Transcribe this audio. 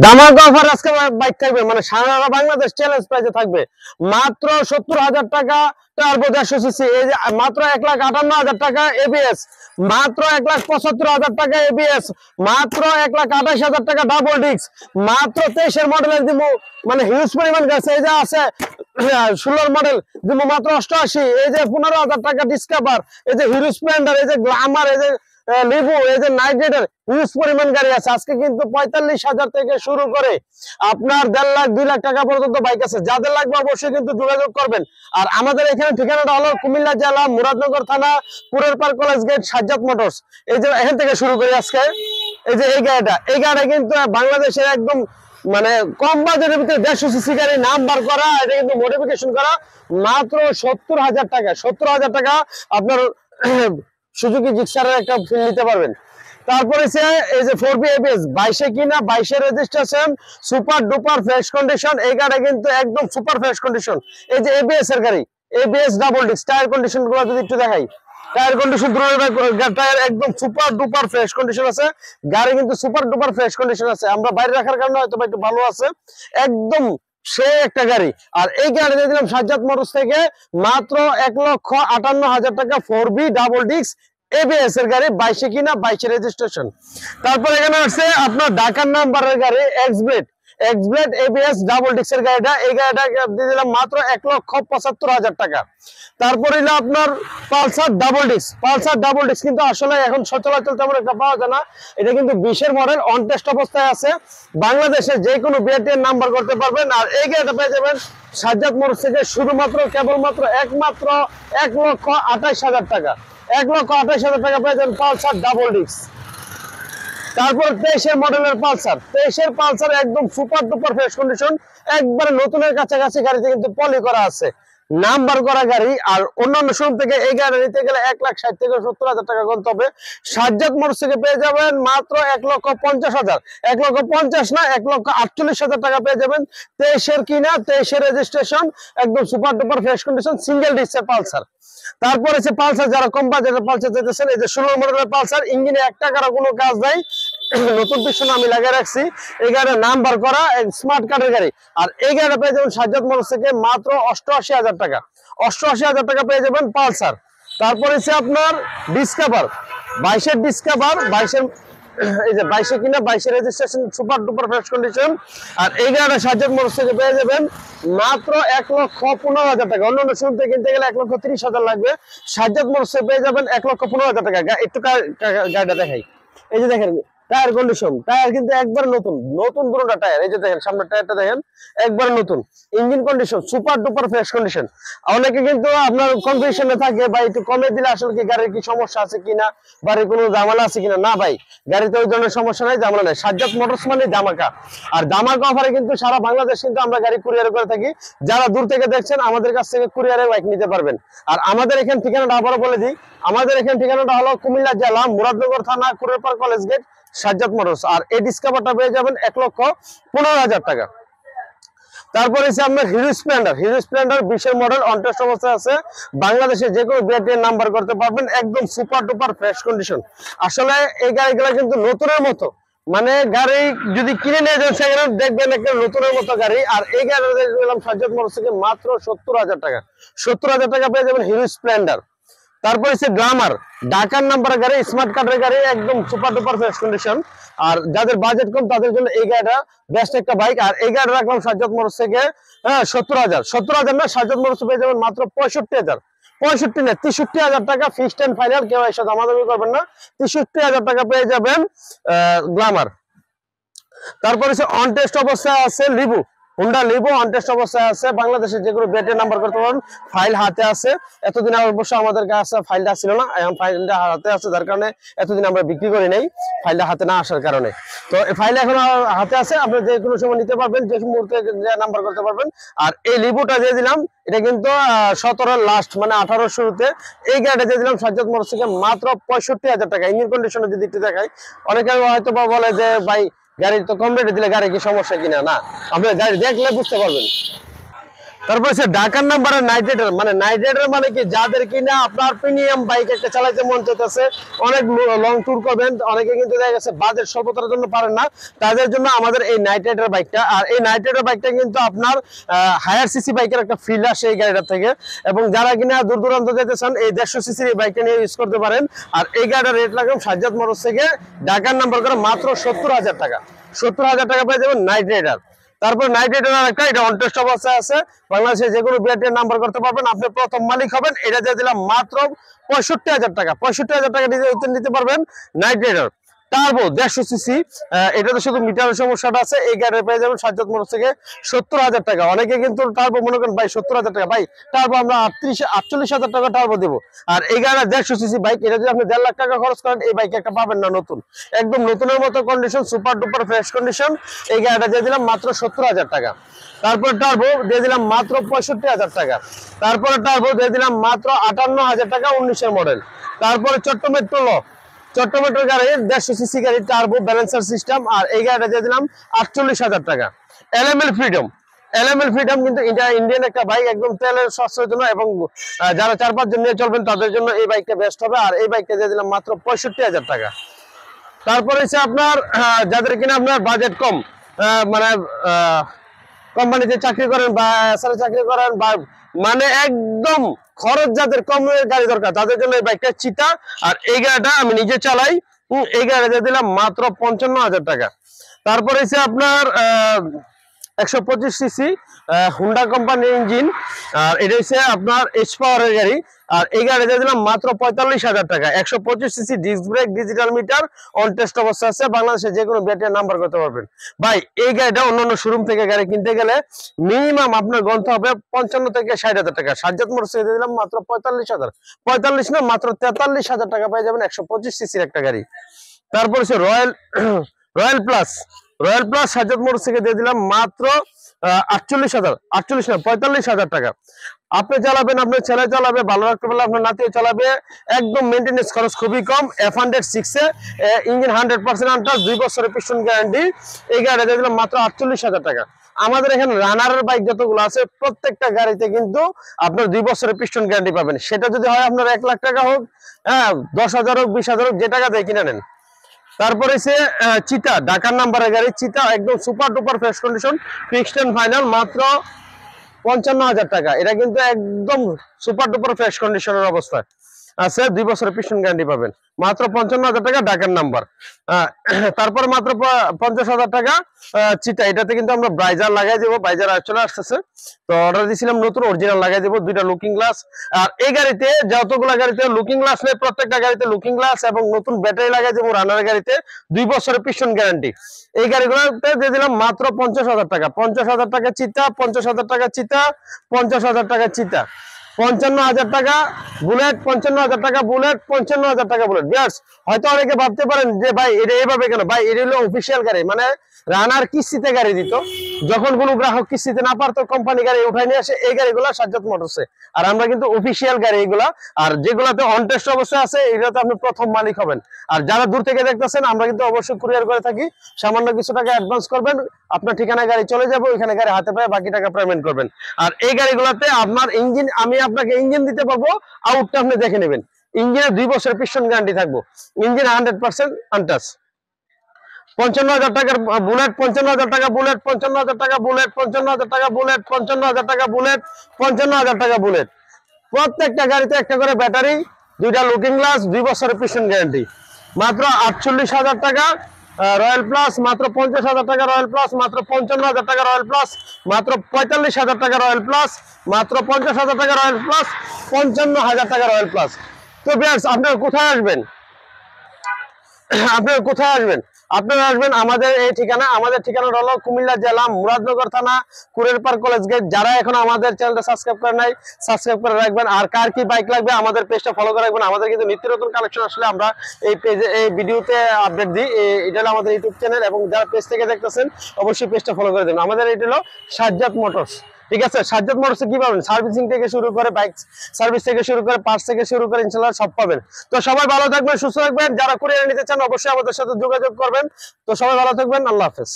ধামাকা অফার আজকে বাইক থাকবে, মানে সারা বাংলাদেশ চ্যালেঞ্জ প্রাইজে থাকবে মাত্র 70,000 টাকা টার্বো 150 সিসি। এই যে মাত্র 1,58,000 টাকা এবিএস, মাত্র 1,75,000 টাকা এবিএস, মাত্র 1,28,000 টাকা ডাবল ডিস্ক, মাত্র 23 মডেলের দিব, মানে হিউজ পরিমাণ গেছে। এই যে আছে 16 মডেল দিব মাত্র 88। এই যে 15,000 টাকা ডিসকভার, এই যে হিরো স্প্লেন্ডার, এই যে গ্ল্যামার, এই যে লিভু, এই যে নাইট রাইডার, হিউজ পরিমাণ গাড়ি আছে। আজকে কিন্তু 45,000 থেকে শুরু করে আপনার 1.5 লাখ 2 লাখ টাকা পর্যন্ত বাইক আছে। যাদের লাগবে অবশ্যই কিন্তু যোগাযোগ করবেন। আর আমাদের এখানে ঠিকানাটা হলো কুমিল্লা জেলা মুরাদনগর থানা পুরের পার কলেজ গেট সাজ্জাদ মোটরস। এই যে এখান থেকে শুরু করি আজকে। এই যে এই গাড়িটা কিন্তু বাংলাদেশের একদম মানে কম বাজেটের ভিতরে 150 সিসি গাড়ি নাম্বার করা, এটা কিন্তু মডিফিকেশন করা মাত্র 70,000 টাকা। 70,000 টাকা আপনার সুজুকি জিক্সারের একটা ফিল নিতে পারবেন। তারপরে এই যে 4B ABS 22 কিনা 22 registration, super duper fresh condition. এই গাড়ি কিন্তু একদম সুপার ফ্রেশ কন্ডিশন। এই যে ABS এর গাড়ি, ABS double disc. Tyre condition গুলো যদি একটু দেখাই, টায়ার কন্ডিশন টায়ার একদম সুপার ডুপার ফ্রেশ কন্ডিশন আছে। গাড়ি কিন্তু সুপার ডুপার ফ্রেশ কন্ডিশন আছে। আমরা বাইরে রাখার কারণে হয়তো একটু ভালো আছে, একদম সে একটা গাড়ি। আর এই গাড়ি দিয়ে দিলাম সাজ্জাদ মোটরস থেকে মাত্র 1,58,000 টাকা 4B ডাবল ডিস্ক এবিএস এর গাড়ি, 22 কিনা 22 রেজিস্ট্রেশন। তারপর এখানে আছে আপনার ঢাকার নাম্বারের গাড়ি এক্সব্লেড এবিএস ডাবল ডিস্কের গাড়িটা। এই গাড়িটা দিয়ে দিলাম মাত্র 1,75,000 টাকা। তারপরে হলো আপনার পালসার ডাবল ডিস্ক কিন্তু আসলে এখন সচরাচর তেমন একটা পাওয়া যায় না। এটা কিন্তু 20 মডেল, অন টেস্ট অবস্থায় আছে। বাংলাদেশে যে কোনো বিআরটিএর নাম্বার করতে পারবেন। আর এই গাড়িটা পেয়ে যাবেন সাজ্জাদ মোটরস থেকে শুধুমাত্র কেবলমাত্র একমাত্র 1,28,000 টাকা। 1,28,000 টাকা পেয়ে যাবেন পালসার ডাবল ডিস্ক। তারপর 23 মডেলের পালসার একদম সুপার ডুপার ফ্রেশ কন্ডিশন, একবারে নতুনের কাছাকাছি। গাড়িতে কিন্তু পলি করা আছে, নাম্বার করা গাড়ি। আর অন্যান্য শোরুম থেকে এই গাড়ি নিতে গেলে 1,60,000 থেকে 70,000 টাকা গুনতে হবে। সাজ্জাদ মোটরস থেকে পেয়ে যাবেন মাত্র 1,50,000, 1,50,000 না 1,48,000 টাকা পেয়ে যাবেন 23 কিনা 23 রেজিস্ট্রেশন, একদম super duper fresh condition single ডিস্কের পালসার। তারপরে পালসার, যারা কম বাজেটের পালসার চাইতেছেন, এই যে 16 মডেলের পালসার, ইঞ্জিনে 1 টাকারও কোনো কাজ নাই, নতুন পিছনে আমি লাগিয়ে রাখছি। এই গাড়ির নাম্বার করা স্মার্ট কার্ডের গাড়ি। আর এই গাড়িটা পেয়ে যাবেন সাজ্জাদ মোটরস থেকে মাত্র 88,000 টাকা। 88,000 টাকা পেয়ে যাবেন পালসার। তারপরে আপনার ডিসকভার, 22 এই যে 22 কিনা 22 registration, super duper fresh condition. আর এই গাড়িটা সাজ্জাদ মোটরস থেকে পেয়ে যাবেন মাত্র 1,15,000 টাকা। অন্যান্য শোরুম থেকে কিনতে গেলে 1,30,000 লাগবে। সাজ্জাদ মোটরস থেকে পেয়ে যাবেন 1,15,000 টাকা। একটু গাড়িটা দেখাই। এই যে দেখেন টায়ার কন্ডিশন, টায়ার কিন্তু একবার নতুন দুটোটা টায়ার। এই যে দেখেন সামনের টায়ারটা দেখেন একবার নতুন। Engine condition super duper fresh condition. অনেকে কিন্তু আপনার কনফিউশনে থাকে ভাই একটু কমে দিলে আসলে কি গাড়ির কি সমস্যা আছে কিনা, বাড়ির কোনো ঝামেলা আছে কিনা। না ভাই, গাড়িতে ওই ধরনের সমস্যা নাই, ঝামেলা নাই। সাজ্জাদ মোটরস মানে ধামাকা। আর ধামাকা অফারে কিন্তু সারা বাংলাদেশ কিন্তু আমরা গাড়ি কুরিয়ার করে থাকি। যারা দূর থেকে দেখছেন আমাদের কাছ থেকে কুরিয়ারে বাইক নিতে পারবেন। আর আমাদের এখানে ঠিকানাটা আবারও বলে দিই, আমাদের এখানে ঠিকানাটা হলো কুমিল্লা জেলা মুরাদনগর থানা কুরেপার কলেজ গেট সাজ্জাদ মোটরস। আর এই ডিসকভারটা পেয়ে যাবেন 1,15,000 টাকা। তারপরে আপনার hero Splendor 20 model, on test অবস্থায় আছে। বাংলাদেশে যে কোনো বিআরটিএর নাম্বার করতে পারবেন, একদম সুপার ডুপার ফ্রেশ কন্ডিশন। আসলে এই গাড়িগুলো কিন্তু নতুনের মতো, মানে গাড়ি যদি কিনে নিয়ে যান সেখানে দেখবেন একটা নতুনের মতো গাড়ি। আর এই গাড়িটা দেখলাম সাজ্জাদ মোটরস থেকে মাত্র 70,000 টাকা। 70,000 টাকা পেয়ে যাবেন হিরো স্প্লেন্ডার। তারপরে গ্ল্যামার, ঢাকার নাম্বারের গাড়ি, স্মার্ট কার্ডের গাড়ি, একদম সুপার ডুপার ফ্রেশ কন্ডিশন। আর যাদের বাজেট কম তাদের জন্য এই গাড়িটা বেস্ট একটা বাইক। আর এই গাড়ি রাখলাম সাজ্জাদ মোটরস থেকে 70,000 না, সাজ্জাদ মোটরস পেয়ে যাবেন মাত্র 65,000, 65 না 63,000 টাকা ফিক্সড এন্ড ফাইনাল। কেউ এর সাথে দামাদামি করবেন না, 63,000 টাকা পেয়ে যাবেন গ্ল্যামার। তারপরে অন টেস্ট অবস্থায় আছে হুন্ডা লিভো, অন টেস্ট অবস্থায় আছে। বাংলাদেশের যে কোনো বিআরটিএর নাম্বার করতে পারেন, ফাইল হাতে আছে। এতদিন অবশ্য আমাদের কাছে ফাইলটা ছিল না, এখন ফাইলটা হাতে আছে, যার কারণে এতদিন আমরা বিক্রি করি নাই, ফাইলটা হাতে না আসার কারণে। তো ফাইল এখন হাতে আছে, আপনি যে কোনো সময় নিতে পারবেন, যে মুহূর্তে নাম্বার করতে পারবেন। আর এই লিভোটা দিয়ে দিলাম, এটা কিন্তু 17 লাস্ট মানে 18 শুরুতে। এই গাড়িটা দিয়ে দিলাম সাজ্জাদ মোটরস থেকে মাত্র 65,000 টাকা। ইঞ্জিন কন্ডিশনে যদি একটু দেখাই, অনেকে হয়তো বলে যে ভাই গাড়ি তো কম রেটে দিলে গাড়ি কি সমস্যা কিনা। না, আপনি গাড়ি দেখলে বুঝতে পারবেন। তারপর হচ্ছে ঢাকার নাম্বারের নাইট রাইডার, মানে নাইট রাইডার মানে কি, যাদের কিনা আপনার প্রিমিয়াম বাইক একটা চালাইতে মন চাইতেছে, অনেক লং ট্যুর করবেন, অনেকে কিন্তু দেখা গেছে বাজেট স্বল্পতার জন্য পারেন না, তাদের জন্য আমাদের এই নাইট রাইডার বাইকটা। আর এই নাইট রাইডার বাইকটা কিন্তু আপনার হায়ার সিসি বাইকের একটা ফিল আসে এই গাড়িটা থেকে, এবং যারা কিনা দূর দূরান্ত যেতে চান এই 150 সিসির এই বাইকটা নিয়ে ইউজ করতে পারেন। আর এই গাড়িটার রেট লাগবে সাজ্জাদ মোটরস থেকে ঢাকার নাম্বার করে মাত্র 70,000 টাকা। 70,000 টাকা পেয়ে যাবেন নাইট রাইডার। তারপর নাইট রাইডার একটা, এটা অন টেস্ট অবস্থায় আছে, বাংলাদেশে যে কোনো বিআরটি নাম্বার করতে পারবেন, আপনি প্রথম মালিক হবেন। এটা দিয়ে দিলাম মাত্র 65,000 টাকা। 65,000 টাকা নিতে পারবেন নাইট রাইডার টার্বো 150 সিসি। এটা তো শুধু মিটারের সমস্যাটা আছে, এই গাড়ি পেয়ে যাবেন সাজ্জাদ মোটরস থেকে 70,000 টাকা। অনেকে কিন্তু টার্বো মনে করেন ভাই 70,000 টাকা, ভাই টার্বো আমরা 48,000 টাকা টার্বো দেবো। আর এই গাড়িটা 150 সিসি বাইক, এটা যদি আপনি 1.5 লাখ টাকা খরচ করেন এই বাইক একটা পাবেন না নতুন, একদম নতুনের মতো condition, super duper fresh condition. এই গাড়িটা দিয়ে দিলাম মাত্র 70,000 টাকা। তারপরে টার্বো দিয়ে দিলাম মাত্র 65,000 টাকা। তারপরে টার্বো দিয়ে দিলাম মাত্র 58,000 টাকা, 19-এর মডেল। তারপরে চট্ট মেট্রো গাড়ি 150 সিসি গাড়ি টার্বো ব্যালেন্সার সিস্টেম, আর এই গাড়িটা দিয়ে দিলাম 48,000 টাকা। এলএমএল ফ্রিডম কিন্তু ইন্ডিয়ান একটা বাইক, একদম তেলের সাশ্রয়ের জন্য, এবং যারা 4-5 জন নিয়ে চলবেন তাদের জন্য এই বাইকটা বেস্ট হবে। আর এই বাইকটা দিয়ে দিলাম মাত্র 65,000 টাকা। তারপরে হচ্ছে আপনার যাদের কিনা আপনার বাজেট কম, মানে কোম্পানিতে চাকরি করেন বা এসআরএ চাকরি করেন, বা মানে একদম খরচ যাদের কম গাড়ি দরকার, তাদের জন্য এই বাইকটা চিতা। আর এই গাড়িটা আমি নিজে চালাই, এই গাড়িটা দিয়ে দিলাম মাত্র 55,000 টাকা। তারপরে হচ্ছে আপনার 125 সিসি হুন্ডা কোম্পানির ইঞ্জিন, আর এটা হচ্ছে আপনার এইচ পাওয়ারের গাড়ি। আর এই গাড়ি দিয়ে দিলাম মাত্র 45,000 টাকা। 125 CC disc brake, digital meter, on test অবস্থা আছে, বাংলাদেশে যে কোনো ব্যাটারি নাম্বার করতে পারবেন। ভাই এই গাড়িটা অন্যান্য শোরুম থেকে গাড়ি কিনতে গেলে মিনিমাম আপনার গন্তে হবে 55 থেকে 60,000 টাকা। সাজ্জাদ মোটরস দিয়ে দিলাম মাত্র 45,000, 45 না মাত্র 43,000 টাকা পেয়ে যাবেন 125 সিসির একটা গাড়ি। তারপর হচ্ছে রয়্যাল প্লাস সাজ্জাদ মোটরস থেকে দিয়ে দিলাম মাত্র 48,000, 48 না 45,000 টাকা। আপনি চালাবেন, আপনার ছেলে চালাবে, ভালো রাখতে পারলে আপনার নাতিও চালাবে, একদম মেনটেনেন্স খরচ খুবই কম। F106 এ ইঞ্জিন 100% আনটাচ, 2 বছরের পিস্টন গ্যারান্টি। এই গাড়িটা দিয়ে দিলাম মাত্র 48,000 টাকা। আমাদের এখানে রানারের বাইক যতগুলো আছে প্রত্যেকটা গাড়িতে কিন্তু আপনার 2 বছরের পিস্টন গ্যারান্টি পাবেন। সেটা যদি হয় আপনার 1 লাখ টাকা হোক, 10,000 হোক, 20,000 হোক, যে টাকা দিয়ে কিনে নেন। তারপরে সে চিতা ঢাকার নাম্বারের গাড়ি, চিতা একদম super duper fresh condition, fixed and final, মাত্র 55,000 টাকা। এটা কিন্তু একদম সুপার ডুপার ফ্রেশ কন্ডিশনের অবস্থায় আছে, 2 বছরের পিছন গ্যারান্টি পাবেন, মাত্র 55,000 টাকা ঢাকার নাম্বার। তারপর মাত্র 50,000 টাকা চিতা, এটাতে কিন্তু আমরা ব্রাইজার লাগাই দেবো, ব্রাইজার চলে আসতেছে, তো অর্ডার দিয়েছিলাম নতুন অরিজিনাল লাগাই দেবো, 2টা লুকিং গ্লাস। আর এই গাড়িতে যতগুলা গাড়িতে লুকিং গ্লাস নেই, প্রত্যেকটা গাড়িতে লুকিং গ্লাস এবং নতুন ব্যাটারি লাগাই দেবো রানার গাড়িতে, 2 বছরের পিছন গ্যারান্টি। এই গাড়িগুলোতে দিয়ে দিলাম মাত্র 50,000 টাকা। 50,000 টাকা চিতা, 50,000 টাকা চিতা, 50,000 টাকা চিতা, 55,000 টাকা বুলেট, 55,000 টাকা বুলেট, 55,000 টাকা বুলেট। বিয়ার্স, হয়তো অনেকে ভাবতে পারেন যে ভাই এটা এইভাবে কেন, ভাই এটা হলো অফিসিয়াল গাড়ি, মানে রানার কিস্তিতে গাড়ি দিত, যখন কোনো গ্রাহক কিস্তিতে না পারতো কোম্পানি গাড়ি উঠাই নিয়ে আসে, এই গাড়িগুলো সাজ্জাদ মোটরসে। আর আমরা কিন্তু অফিসিয়াল গাড়ি এগুলা, আর যেগুলাতে অন টেস্ট অবস্থায় আছে এগুলাতে আপনি প্রথম মালিক হবেন। আর যারা দূর থেকে দেখতেছেন, আমরা কিন্তু অবশ্যই কুরিয়ার করে থাকি, সামান্য কিছু টাকা অ্যাডভান্স করবেন, আপনার ঠিকানায় গাড়ি চলে যাবে, ওইখানে গাড়ি হাতে পায়ে বাকি টাকা পেমেন্ট করবেন। আর এই গাড়িগুলোতে আপনার ইঞ্জিন, আমি আপনাকে ইঞ্জিন দিতে পারবো, আউটটা আপনি দেখে নেবেন, ইঞ্জিনের 2 বছরের পিস্টন গ্যারান্টি থাকবো, ইঞ্জিন 100% আনটাচ। 55,000 টাকার বুলেট, 55,000 টাকা বুলেট, 55,000 টাকা বুলেট, 55,000 টাকা বুলেট, 55,000 টাকা বুলেট, 55,000 টাকা বুলেট। প্রত্যেকটা গাড়িতে একটা করে ব্যাটারি, 2টা লুকিং গ্লাস, 2 বছরের পিছন গ্যারান্টি, মাত্র 48,000 টাকা। রয়্যাল প্লাস মাত্র 50,000 টাকা, রয়্যাল প্লাস মাত্র 55,000 টাকা, রয়্যাল প্লাস মাত্র 45,000 টাকা, রয়্যাল প্লাস মাত্র 50,000 টাকা, রয়্যাল প্লাস 55,000 টাকা, রয়্যাল প্লাস। তো ভিউয়ার্স, আপনারা কোথায় আসবেন? আপনারা কোথায় আসবেন? আপনারা আসবেন আমাদের এই ঠিকানা। আমাদের ঠিকানা হলো কুমিল্লা জেলা, মুরাদনগর থানা, কুরের পার কলেজ গেট। যারা এখন আমাদের চ্যানেলটা সাবস্ক্রাইব করে নাই, সাবস্ক্রাইব করে রাখবেন। আর কার কি বাইক লাগবে আমাদের পেজটা ফলো করে রাখবেন। আমাদের কিন্তু নিত্য নতুন কালেকশন আসলে আমরা এই পেজে, এই ভিডিওতে আপডেট দিই। এটা হলো আমাদের ইউটিউব চ্যানেল, এবং যারা পেজ থেকে দেখতেছেন অবশ্যই পেজটা ফলো করে দেবেন। আমাদের এটা হলো সাজ্জাদ মোটরস, ঠিক আছে? সাজ্জাদ মোটরসে কি পাবেন? সার্ভিসিং থেকে শুরু করে, বাইক সার্ভিস থেকে শুরু করে, পার্টস থেকে শুরু করে, ইনশাআল্লাহ সব পাবেন। তো সবাই ভালো থাকবেন, সুস্থ থাকবেন। যারা কুরিয়ার নিতে চান অবশ্যই আমাদের সাথে যোগাযোগ করবেন। তো সবাই ভালো থাকবেন, আল্লাহ হাফেজ।